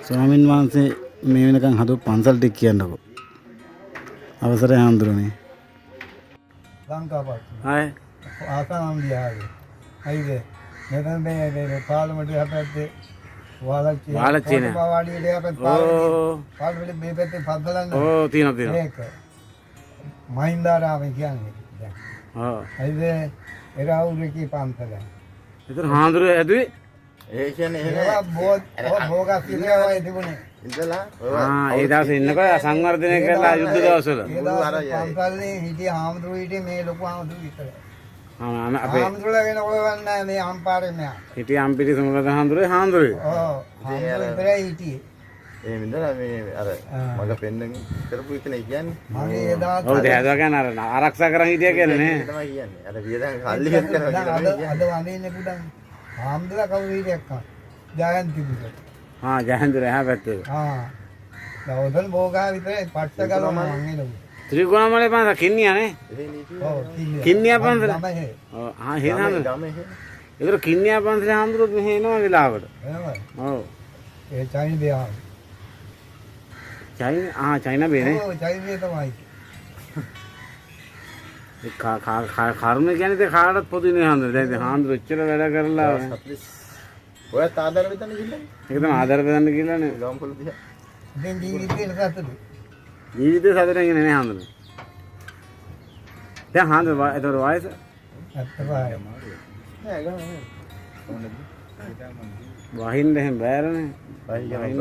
ස්වාමීන් වහන්සේ මේ වෙනකන් හදපු පන්සල් ටික කියන්නකෝ. අවසරයි හාමුදුරනේ. ලංකාපත්. හායි. ආසනම් දිහාගේ. හයිද? මෙතන මේ පාර්ලිමේන්තුවේ හැපැත්තේ වාලච්චි නේ. පාවාඩියේ හැපැත්ත පාර්ලිමේන්තුවේ මේ පැත්තේ පද්දලන්න. ඕ තියෙනවා. ඒක. මහින්දාරාමේ කියන්නේ. දැන්. ඔව්. හයිද? එරාවුරේ පන්සල. ඒතර හාමුදුරුවෝ ඇදුවේ ඒ කියන්නේ එහෙම භෝගස් ඉඳලා තිබුණේ. ඉඳලා ඒ දවසේ ඉන්නකොට සංවර්ධනය කරලා යුද්ධ දවස්වල. පන්සල්නේ හිටියේ හාමුදුරුවෝ හිටියේ මේ ලොකු හාමුදුරුවෝ විතරයි. අපේ හාමුදුරුවෝ වෙන කොහෙවත් නැහැ මේ අම්පාරේ මෙයා. හිටිය අම්පිටි සමුලද හාමුදුරුවෝ. ඔව්. හාමුදුරුවෝ විතරයි හිටියේ. ඒ මින්දලා මේ අර මග පෙන්නගෙන කරපු එක නේ කියන්නේ. මගේ එදා ඔව් දැහදුවා කියන්නේ අර ආරක්ෂා කරන් හිටියා කියන්නේ නේ. තමයි කියන්නේ. අර වියදම් කල්ලි හෙත් කරනවා කියලා කියන්නේ. අද වඳින්නේ පුඩන්. හාමුදුරුවෝ කවුරු හිටියක් කා. ජයන්ති පුඩ. ජයන්තිර එහා පැත්තේ. දවදල් භෝගා විතරයි පට්ට ගලව මං එළු. ත්‍රිකෝණමලේ පන්සල කින්නියා නේ. ඔව් කින්නියා පන්සල. ඔව් හේනම. ඒතර කින්නියා පන්සලේ හාමුදුරුවෝ මෙහෙ එනවා වෙලාවකට. ඔව්. ඒ චයින බියා. චයිනා බේනේ. ඔව් චයින බිය තමයි. කර්ම කියන්නේ කාටවත් පොදුනේ හාමුදුරුවෝ. දැන් හාමුදුරුවෝ එච්චර වැඩ කරලා ඔයත් ආදාර වෙතන ගිහින් ඒක තමයි ආදාර බෙදන්න කියලානේ. ගම්පොළ දිහා. දැන් ජීවිතේ නසතුනේ. ජීවිතේ සතුටෙන් ඉන්නේ නේ හාමුදුරුවෝ. දැන් හාමුදුරුවෝ ඒතර වයස 75. නෑ ගම. වහින්න එහෙම බෑරනේ. වහින්න